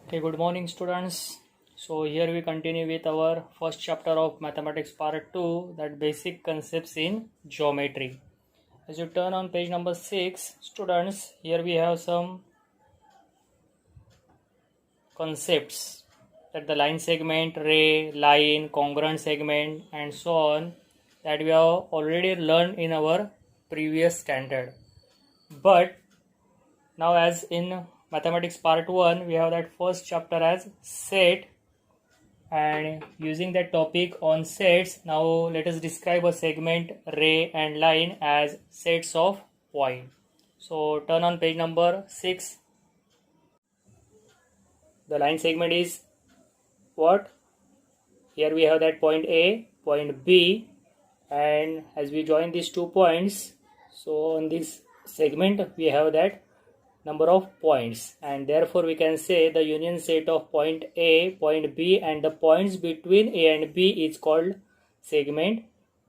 Okay, good morning students. So here we continue with our first chapter of mathematics part 2, that basic concepts in geometry. As you turn on page number 6, students, here we have some concepts, that the line segment, ray, line, congruent segment and so on, that we have already learned in our previous standard. But now as in mathematics part 1, we have that first chapter as set, and using that topic on sets, now let us describe a segment, ray and line as sets of point. So turn on page number 6. The line segment is what? Here we have that point A, point B, and as we join these 2 points, so on this segment we have that number of points, and therefore we can say the union set of point A, point B and the points between A and B is called segment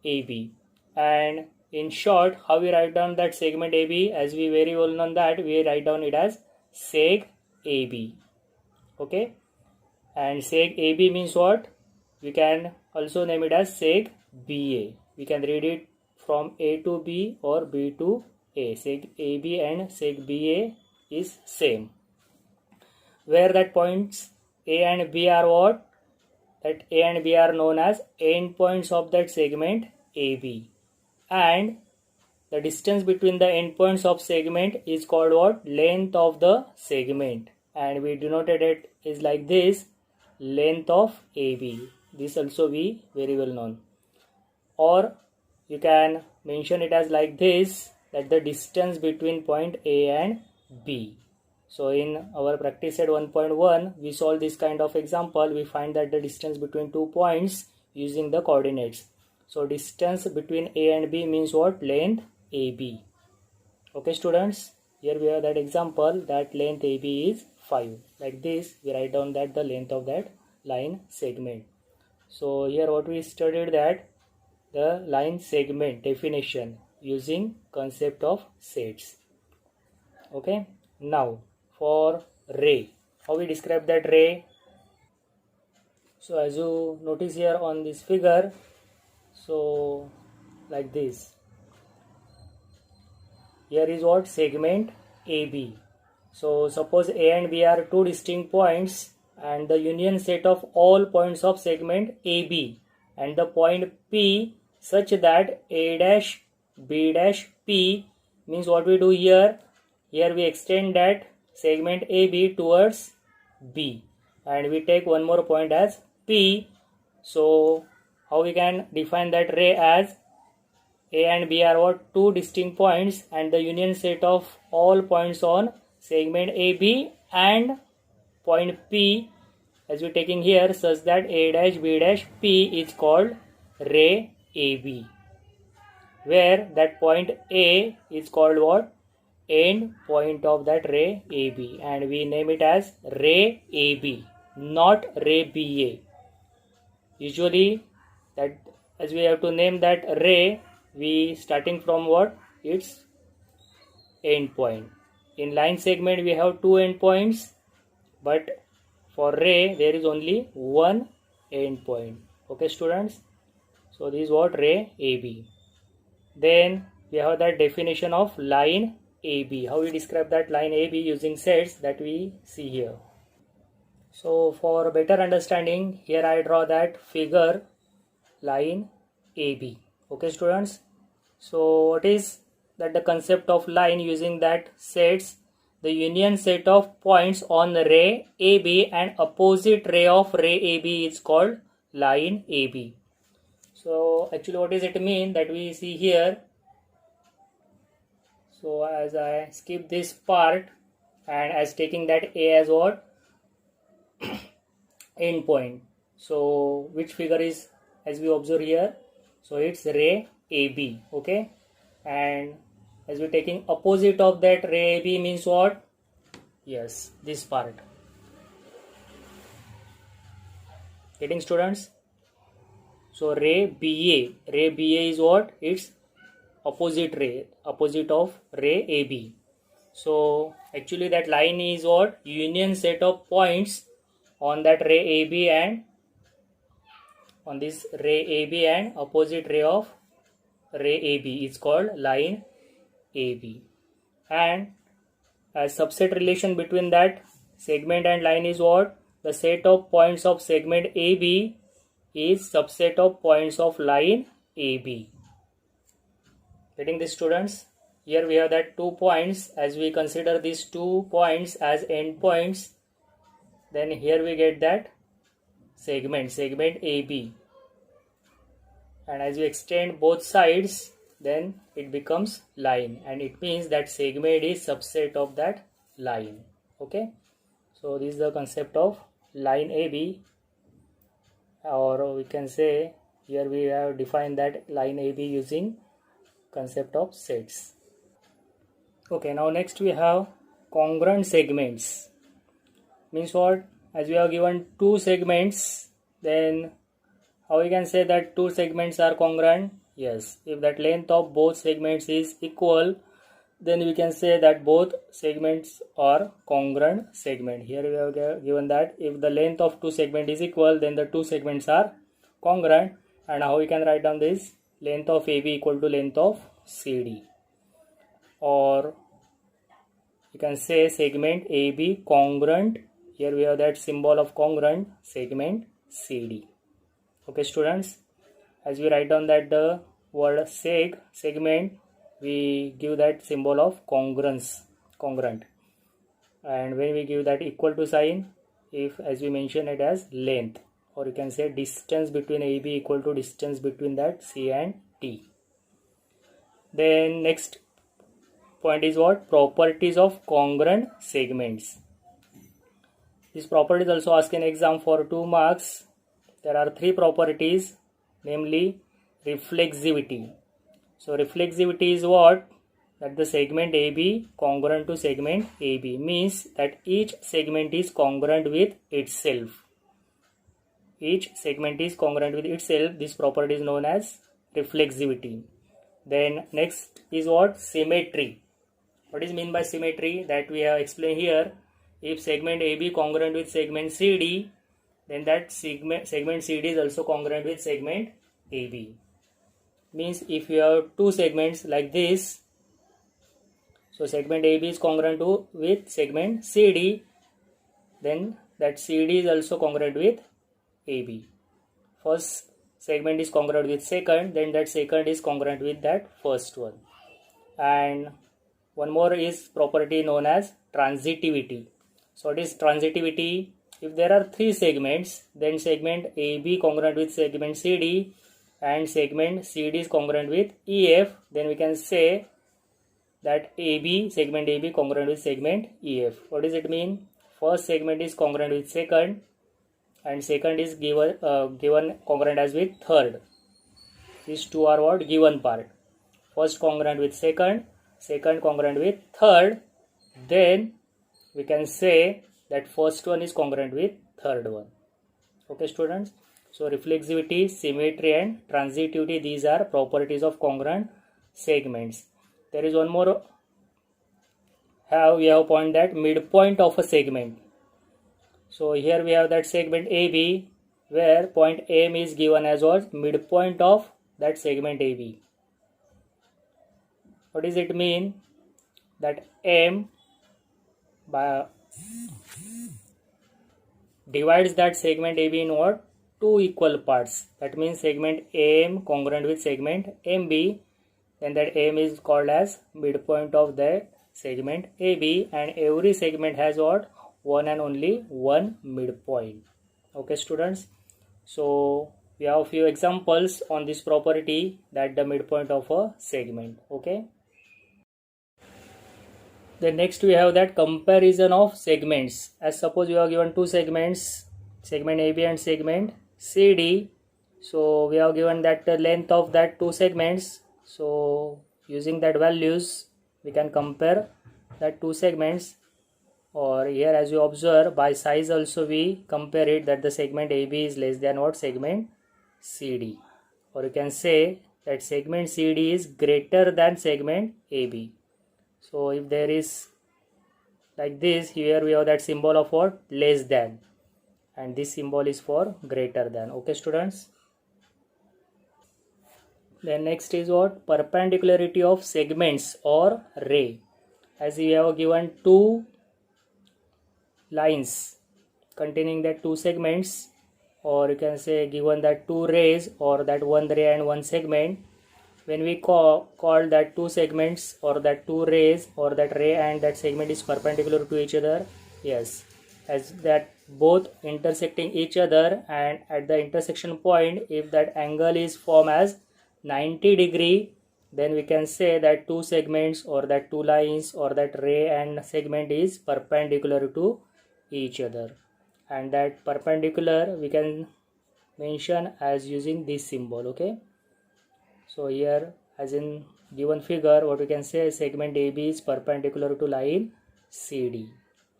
AB. And in short, how we write down that segment AB? As we very well know that we write down it as seg AB. Okay, and seg AB means what? We can also name it as seg BA. We can read it from A to B or B to A. Seg AB and seg BA is same, where that points A and B are what? That A and B are known as endpoints of that segment AB, and the distance between the endpoints of segment is called what? Length of the segment, and we denoted it is like this, length of AB. This also we very well known, or you can mention it as like this, that the distance between point A and B. So in our practice set 1.1, we solve this kind of example. We find that the distance between 2 points using the coordinates. So distance between A and B means what? Length AB. Okay students, here we have that example, that length AB is 5. Like this, we write down that the length of that line segment. So here what we studied, that the line segment definition using concept of sets. Okay, now for ray, how we describe that ray? So as you notice here on this figure, so like this, here is what? Segment AB. So suppose A and B are 2 distinct points, and the union set of all points of segment AB and the point P such that A dash B dash P means what we do here? Here we extend that segment AB towards B, and we take one more point as P. So how we can define that ray? As A and B are what? 2 distinct points, and the union set of all points on segment AB and point P, as we are taking here, such that A dash B dash P is called ray AB, where that point A is called what? End point of that ray AB, and we name it as ray AB, not ray BA. Usually that, as we have to name that ray, we starting from what? Its end point. In line segment we have 2 end points, but for ray there is only one end point. Okay students, so this is what? Ray AB. Then we have that definition of line AB. How we describe that line AB using sets, that we see here. So for better understanding, here I draw that figure, line AB. Okay students, so what is that? The concept of line using that sets, the union set of points on the ray AB and opposite ray of ray AB is called line AB. So actually what does it mean, that we see here? So as I skip this part, and as taking that A as what? End point. So which figure is, as we observe here, so it's ray AB. Okay, and as we're taking opposite of that ray AB means what? Yes, this part. Getting students? So ray BA is what? It's opposite ray, opposite of ray AB. So Actually that line is what? Union set of points on that ray AB and on this ray AB and opposite ray of ray AB is called line AB. And as subset relation between that segment and line is what? The set of points of segment AB is subset of points of line AB. Getting this, students? Here we have that 2 points. As we consider these 2 points as endpoints, then here we get that segment AB. And as we extend both sides, then it becomes line, and it means that segment is subset of that line. Okay, so this is the concept of line AB, or we can say here we have defined that line AB using concept of sets. Okay, now next we have congruent segments. Means what? As we have given 2 segments, then how we can say that 2 segments are congruent? Yes, if that length of both segments is equal, then we can say that both segments are congruent segment. Here we have given that if the length of 2 segments is equal, then the 2 segments are congruent. And how we can write down this? Length of AB equal to length of CD. Or you can say segment AB congruent. Here we have that symbol of congruent segment CD. Okay, students, as we write down that the word segment, we give that symbol of congruent. And when we give that equal to sign, if as we mention it as length, or you can say distance between AB equal to distance between that C and T. Then next point is what? Properties of congruent segments. This property is also asked in exam for 2 marks. There are 3 properties, namely reflexivity. So reflexivity is what? That the segment AB congruent to segment AB, means that each segment is congruent with itself. Each segment is congruent with itself. This property is known as reflexivity. Then next is what? Symmetry. What is meant by symmetry? That we have explained here. If segment AB congruent with segment CD, then that segment CD is also congruent with segment AB. Means if you have 2 segments like this, so segment AB is congruent with segment CD, then that CD is also congruent with AB. First segment is congruent with second, then that second is congruent with that first one. And one more is property known as transitivity. So what is transitivity? If there are 3 segments, then segment AB congruent with segment CD and segment CD is congruent with EF, then we can say that segment AB congruent with segment EF. What does it mean? First segment is congruent with second, and second is given congruent as with third. These 2 are what? Given part. First congruent with second congruent with third, then we can say that first one is congruent with third one. Okay, students, so reflexivity, symmetry and transitivity, these are properties of congruent segments. There is one more. We have point that midpoint of a segment. So here we have that segment AB, where point M is given as what? Midpoint of that segment AB. What does it mean? That M divides that segment AB in what? 2 equal parts. That means segment AM congruent with segment MB, then that M is called as midpoint of that segment AB, and every segment has what? One and only one midpoint. Okay, students, so we have a few examples on this property, that the midpoint of a segment. Okay, then next we have that comparison of segments. As suppose you are given 2 segments, segment AB and segment CD. So we have given that the length of that 2 segments. So using that values, we can compare that 2 segments. Or here as you observe, by size also we compare it, that the segment AB is less than what? Segment CD. Or you can say that segment CD is greater than segment AB. So if there is like this. Here we have that symbol of what? Less than, and this symbol is for greater than. Okay students. Then next is what? Perpendicularity of segments or ray. As we have given two lines containing that two segments, or you can say given that two rays or that one ray and one segment, when we call that two segments or that two rays or that ray and that segment is perpendicular to each other, yes, as that both intersecting each other, and at the intersection point if that angle is formed as 90°, then we can say that two segments or that two lines or that ray and segment is perpendicular to each other, and that perpendicular we can mention as using this symbol. Okay, so here as in given figure, what we can say, segment AB is perpendicular to line CD.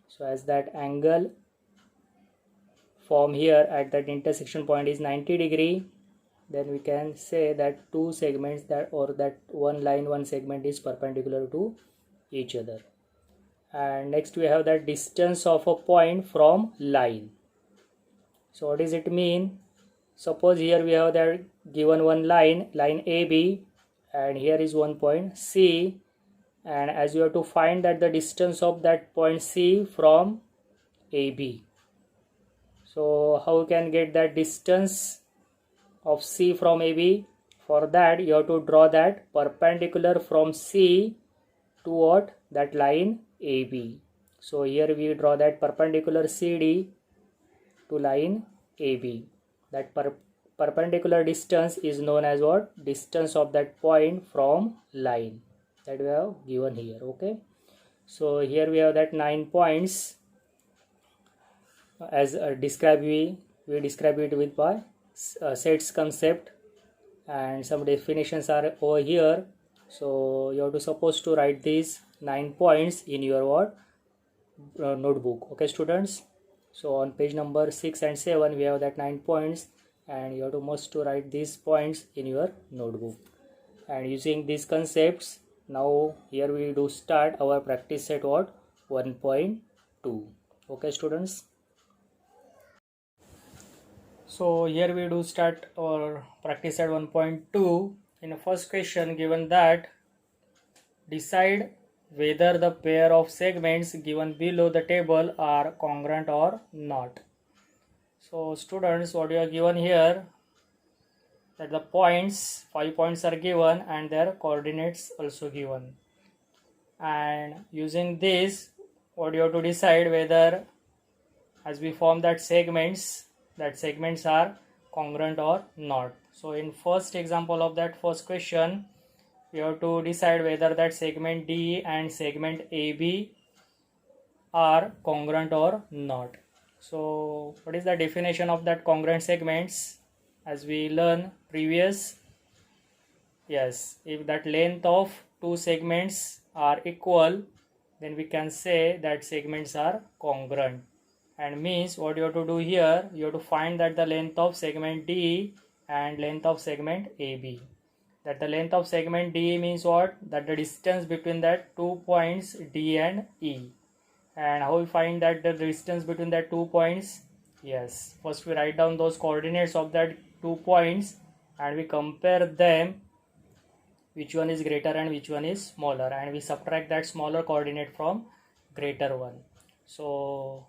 So as that angle formed here at that intersection point is 90°, then we can say that two segments that or that one line one segment is perpendicular to each other. And next we have that distance of a point from line. So what does it mean? Suppose here we have that given one line AB, and here is one point C, and as you have to find that the distance of that point C from AB. So how you can get that distance of C from AB? For that you have to draw that perpendicular from C to what? That line AB. So here we draw that perpendicular CD to line AB. That perpendicular distance is known as what? Distance of that point from line, that we have given here. Okay, so here we have that 9 points as describe we describe it with by sets concept, and some definitions are over here. So you have to supposed to write these 9 points in your what? Notebook. Okay students, so on page number 6 and 7 we have that 9 points, and you have to must to write these points in your notebook. And using these concepts, now here we do start our practice set what? 1.2. Okay students, so here we do start our practice at 1.2. In the first question given that decide whether the pair of segments given below the table are congruent or not. So students, what you are given here, that the points, 5 points are given and their coordinates also given, and using this what you have to decide whether as we form that segments are congruent or not. So in first example of that first question, we have to decide whether that segment D and segment AB are congruent or not. So what is the definition of that congruent segments? As we learn previous, yes, if that length of two segments are equal, then we can say that segments are congruent. And means what you have to do here, you have to find that the length of segment D and length of segment AB. That the length of segment D means what? That the distance between that 2 points D and E. And how we find that the distance between that 2 points? Yes, first we write down those coordinates of that 2 points and we compare them, which one is greater and which one is smaller, and we subtract that smaller coordinate from greater one. So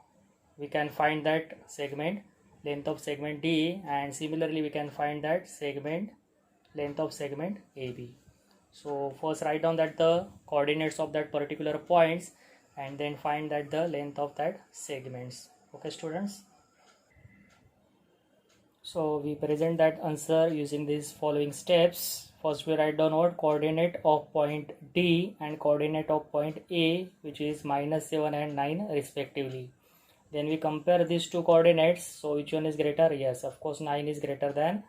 we can find that segment length of segment D, and similarly we can find that segment length of segment AB. So first write down that the coordinates of that particular points and then find that the length of that segments. Okay students, so we present that answer using these following steps. First we write down what? Coordinate of point D and coordinate of point A, which is -7 and 9 respectively. Then we compare these two coordinates. So which one is greater? Yes, of course 9 is greater than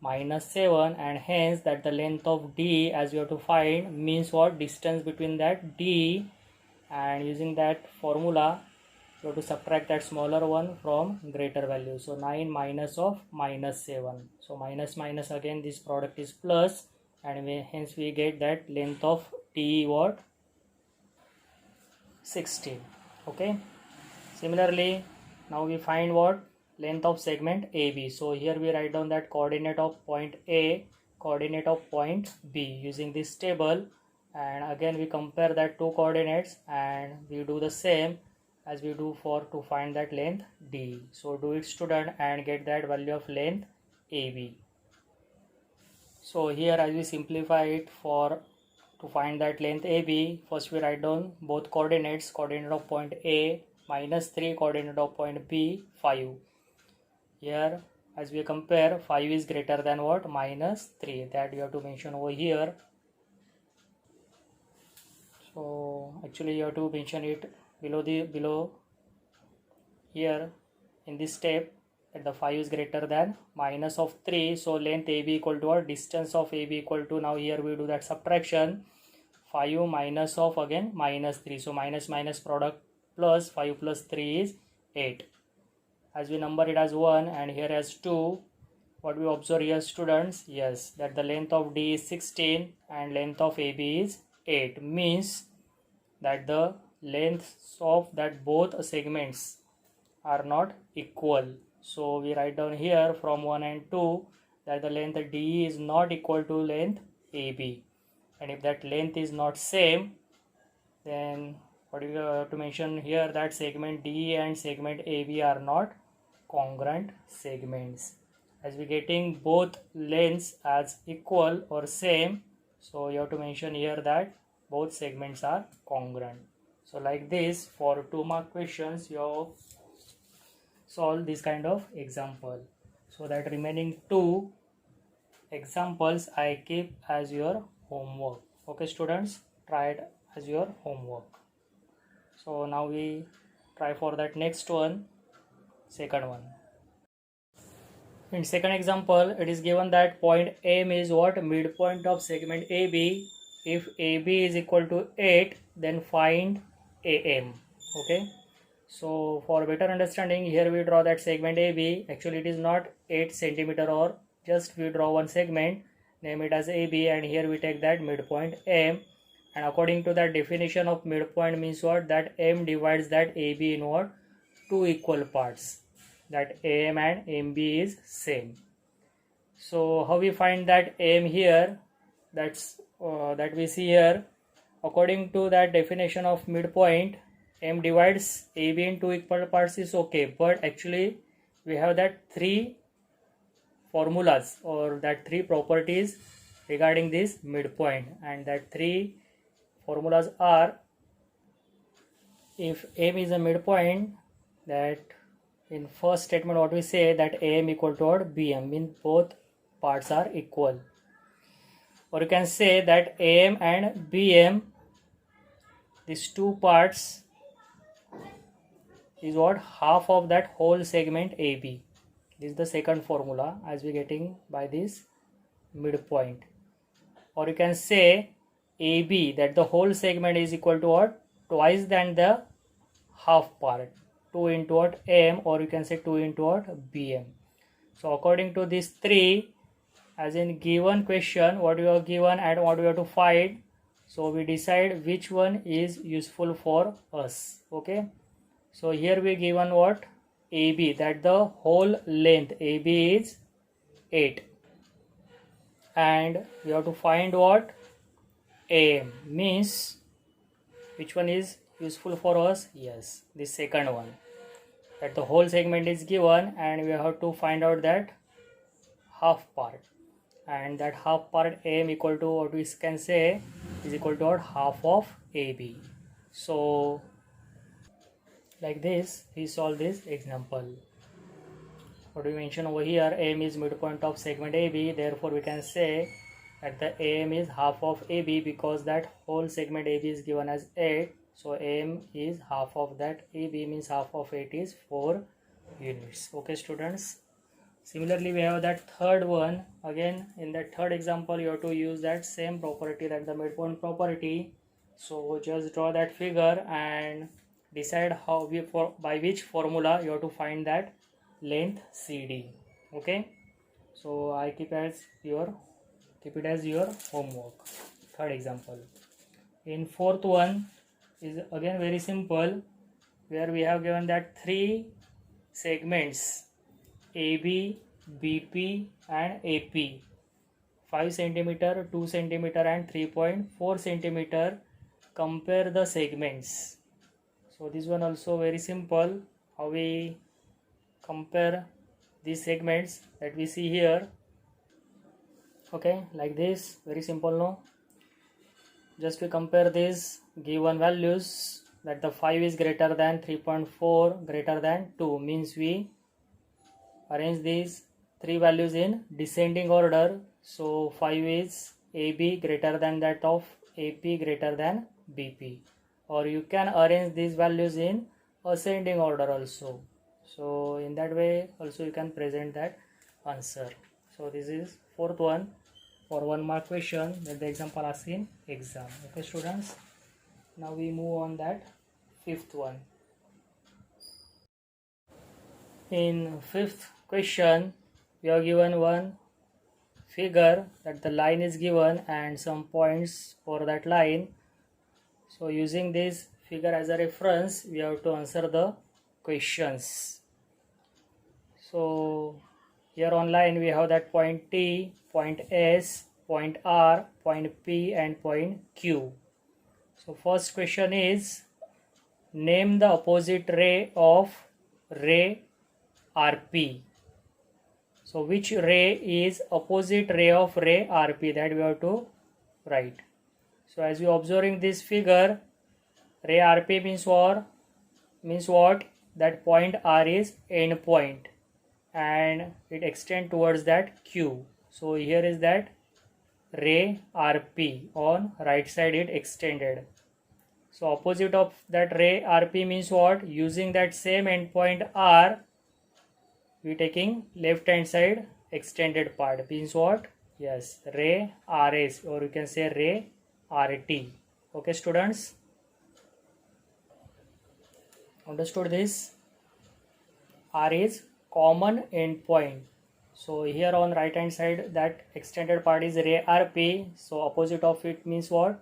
-7, and hence that the length of D as we have to find means what? Distance between that D, and using that formula you have to subtract that smaller one from greater value. So 9 minus of -7. So minus minus again this product is plus, and hence we get that length of D what? 16. Okay, similarly now we find what length of segment AB. So here we write down that coordinate of point A, coordinate of point B using this table, and again we compare that two coordinates and we do the same as we do for to find that length D. So do it student and get that value of length AB. So here as we simplify it for to find that length AB, first we write down both coordinates, coordinate of point A -3, coordinate of point B 5. Here as we compare, 5 is greater than what? -3, that you have to mention over here. So actually you have to mention it below here in this step, that the 5 is greater than minus of 3. So length AB equal to, or distance of AB equal to, now here we do that subtraction, 5 minus of again -3. So minus product plus 5 plus 3 is 8. As we number it as 1 and here as 2, what we observe here students, yes, that the length of D is 16 and length of AB is 8, means that the lengths of that both segments are not equal. So we write down here from 1 and 2 that the length D is not equal to length AB, and if that length is not same, then what do you have to mention here, that segment D and segment AB are not congruent segments. As we getting both lengths as equal or same, so you have to mention here that both segments are congruent. So like this, for 2 mark questions you have solve this kind of example. So that remaining 2 examples I keep as your homework. Okay students, try it as your homework. So now we try for that next one, second one. In second example, it is given that point M is what? Midpoint of segment AB. If AB is equal to 8, then find AM. Okay. So for better understanding, here we draw that segment AB. Actually it is not 8 centimeter, or just we draw one segment, name it as AB, and here we take that midpoint M, and according to that definition of midpoint means what? That M divides that AB in what? 2 equal parts, that AM and MB is same. So how we find that AM here? That we see here, according to that definition of midpoint, M divides AB in 2 equal parts is okay, but actually we have that 3 formulas or that 3 properties regarding this midpoint, and that 3 formulas are, if M is a midpoint, that in first statement what we say, that AM equal to what? BM, means both parts are equal, or you can say that AM and BM, these 2 parts is what? Half of that whole segment AB. This is the second formula as we getting by this midpoint. Or you can say AB, that the whole segment is equal to what? Twice than the half part, 2 into what? M, or you can say 2 into what? BM. So according to these 3, as in given question, what you are given and what we have to find, so we decide which one is useful for us. Okay. So here we given what? AB, that the whole length AB is 8, and we have to find what? AM, means which one is useful for us? Yes, this second one, that the whole segment is given and we have to find out that half part, and that half part AM equal to what we can say is equal to what? Half of AB. So like this we solve this example. What we mention over here, AM is midpoint of segment AB, therefore we can say that the AM is half of AB, because that whole segment AB is given as 8, so AM is half of that AB, means half of 8 is 4 units. Okay students, similarly we have that third one. Again in that third example you have to use that same property, that the midpoint property. So just draw that figure and decide how we, by which formula you have to find that length CD. Okay, so I keep it as your homework. Third example. In fourth one is again very simple. where we have given that three segments AB, BP and AP, 5 centimeter, 2 centimeter and 3.4 centimeter. Compare the segments. So this one also very simple, how we compare these segments that we see here. Okay, like this, very simple, no? Just we compare these given values, that the 5 is greater than 3.4 greater than 2, means we arrange these three values in descending order. So 5 is AB greater than that of AP greater than BP, or you can arrange these values in ascending order also. So in that way also you can present that answer. So this is fourth one for 1 mark question that the example asks in exam. Okay students, now we move on that fifth one. In fifth question we are given one figure that the line is given and some points for that line. So using this figure as a reference, we have to answer the questions. So here on line we have that point T, point S, point R, point P and point Q. So first question is, name the opposite ray of ray RP. So which ray is opposite ray of ray RP, that we have to write. So as you observing this figure, ray RP means what? That point R is end point and it extends towards that Q. So here is that ray RP, on right side it extended. So opposite of that ray RP means what? Using that same endpoint R, we taking left hand side extended part, means what? Yes, ray RS, or you can say ray RT. Okay students, understood this? R is common endpoint. So here on right hand side that extended part is ray RP, so opposite of it means what?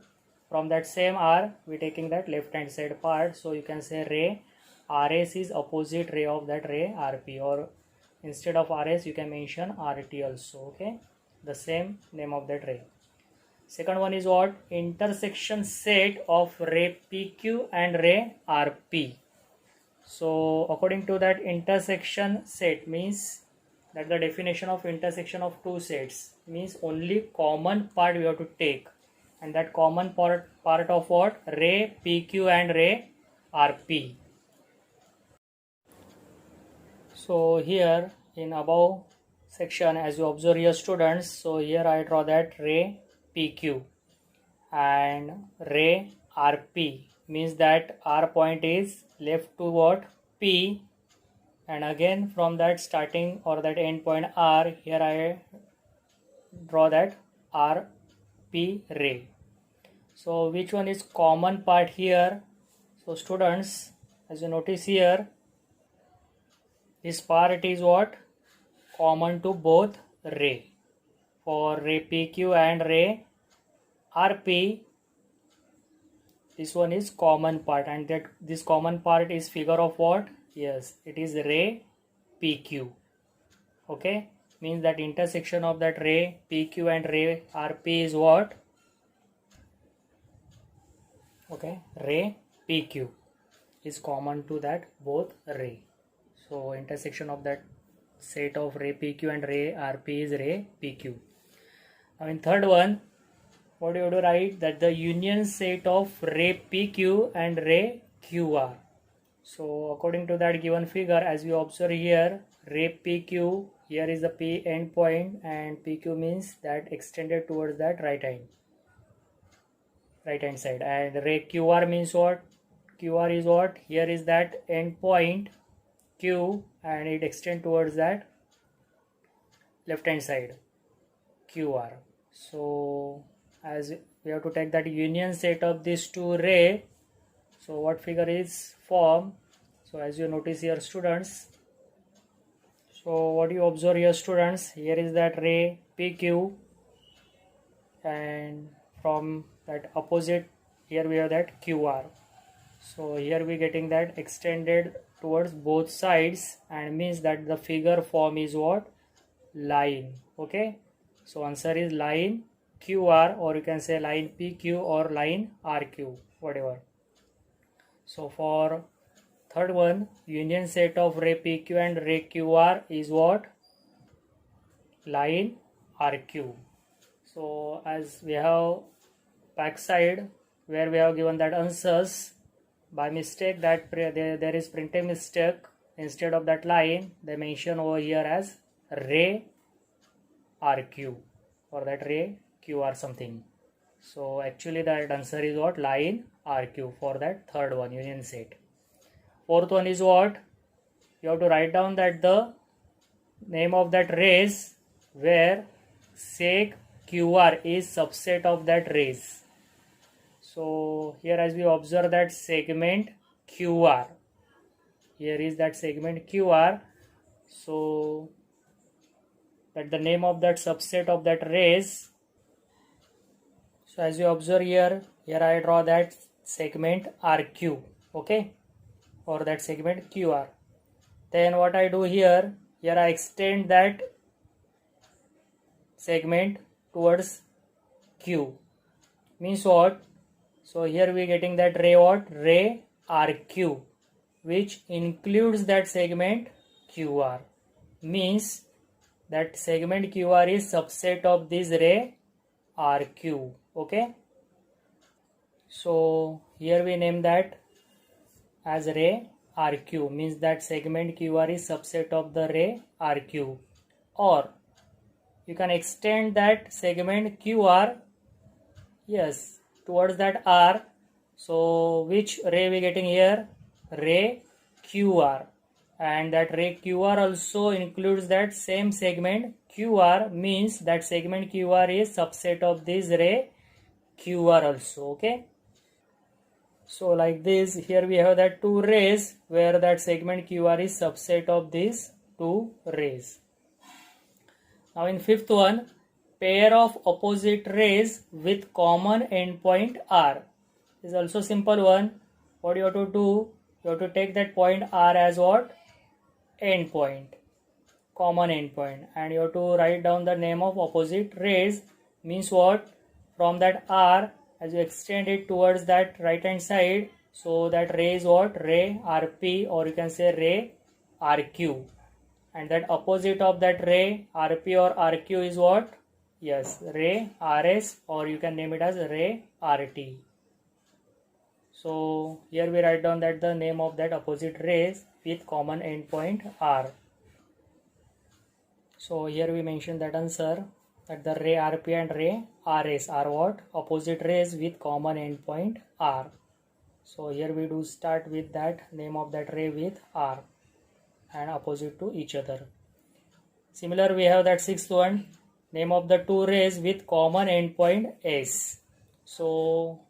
From that same R we taking that left hand side part, so you can say ray RS is opposite ray of that ray RP, or instead of RS you can mention RT also. Okay, the same name of that ray. Second one is what? Intersection set of ray PQ and ray RP. So according to that intersection set means that the definition of intersection of two sets means only common part we have to take, and that common part of what? Ray PQ and ray RP. So here in above section, as you observe here students, so here I draw that ray PQ and ray RP, means that R point is left to what? P, and again from that starting or that end point R, here I draw that RP ray. So which one is common part here? So students, as you notice here, this part is what? Common to both ray. For ray PQ and ray RP, this one is common part, and that this common part is figure of what? Yes, it is ray PQ. Okay, means that intersection of that ray PQ and ray RP is what? Okay, ray PQ is common to that both ray. So intersection of that set of ray PQ and ray RP is ray PQ. Now in third one, what you have to write? That the union set of ray PQ and ray QR. So according to that given figure, as you observe here, ray PQ, here is the P end point and PQ means that extended towards that right hand side, and ray QR means what? QR is what? Here is that end point Q and it extends towards that left hand side QR. So as we have to take that union set of these two ray, so what figure is formed? So as you notice here students, so what you observe here students, here is that ray PQ and from that opposite here we have that QR. So here we getting that extended towards both sides, and means that the figure form is what? Line. Okay, so answer is line QR, or you can say line PQ or line RQ, whatever. So for third one, union set of ray PQ and ray QR is what? Line RQ. So as we have backside where we have given that answers, by mistake that there is printing mistake. Instead of that line, they mention over here as ray RQ, or that ray QR something. So actually that answer is what? Line RQ for that third one, union set. Fourth one is what? You have to write down that the name of that rays where sec QR is subset of that rays. So here as we observe that segment QR, here is that segment QR, so that the name of that subset of that rays. So as you observe here I draw that segment RQ, okay, or that segment QR. Then what I do here I extend that segment towards Q. Means what? So here we getting that ray what? Ray RQ, which includes that segment QR. Means that segment QR is subset of this ray RQ. Okay. So here we name that as ray RQ, means that segment QR is subset of the ray RQ. Or you can extend that segment QR, yes, towards that R. So which ray we getting here? Ray QR. And that ray QR also includes that same segment QR, means that segment QR is subset of this ray QR also. Okay. So like this, here we have that two rays where that segment QR is subset of these two rays. Now in fifth one, pair of opposite rays with common endpoint R. This is also simple one. What you have to do? You have to take that point R as what? Endpoint, common endpoint, and you have to write down the name of opposite rays. Means what? From that R, as you extend it towards that right hand side, so that ray is what? Ray RP, or you can say ray RQ. And that opposite of that ray RP or RQ is what? Yes, ray RS, or you can name it as ray RT. So here we write down that the name of that opposite rays with common endpoint R. So here we mention that answer, that the ray RP and ray RS are what? Opposite rays with common endpoint R. So here we do start with that name of that ray with R and opposite to each other. Similar, we have that sixth one, name of the two rays with common endpoint S. So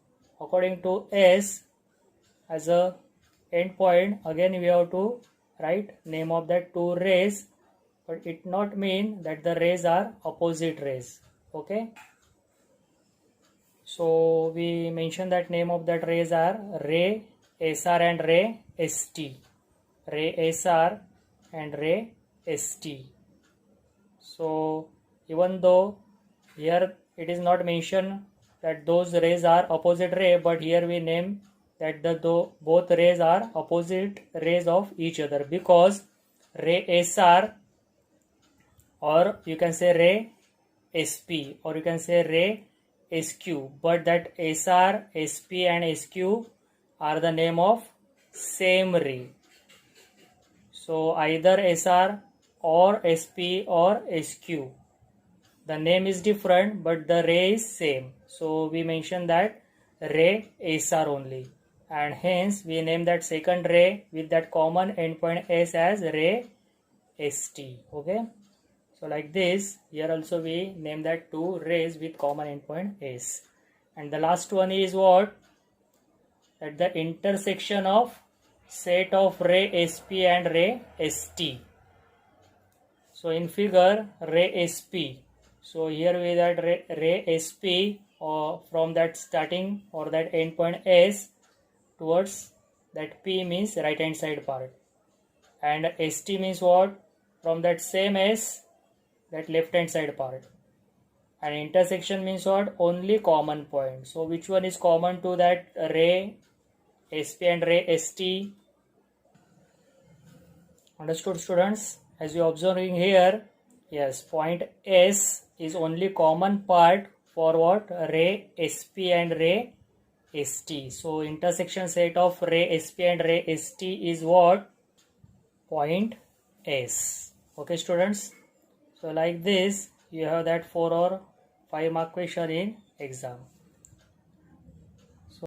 according to S as a endpoint, again we have to write name of that two rays, but it not mean that the rays are opposite rays. Okay. So we mention that name of that rays are ray SR and ray ST. Ray SR and ray ST. So even though here it is not mentioned that those rays are opposite ray, but here we name that both rays are opposite rays of each other, because ray SR, or you can say ray SP, or you can say ray SQ, but that SR, SP and SQ are the name of same ray. So either SR or SP or SQ, the name is different but the ray is same. So we mention that ray SR only, and hence we name that second ray with that common endpoint S as ray ST. Okay. So like this, here also we name that two rays with common endpoint S. And the last one is what? At the intersection of set of ray SP and ray ST. So in figure, ray SP. So here we that ray SP, or from that starting or that endpoint S towards that P means right hand side part, and ST means what? From that same S, that left hand side part. And intersection means what? Only common point. So which one is common to that ray SP and ray ST? Understood, students? As you are observing here, yes, point S is only common part for what? Ray SP and ray ST. So intersection set of ray SP and ray ST is what? Point S. Okay, students? So like this, you have that 4 or 5 mark question in exam.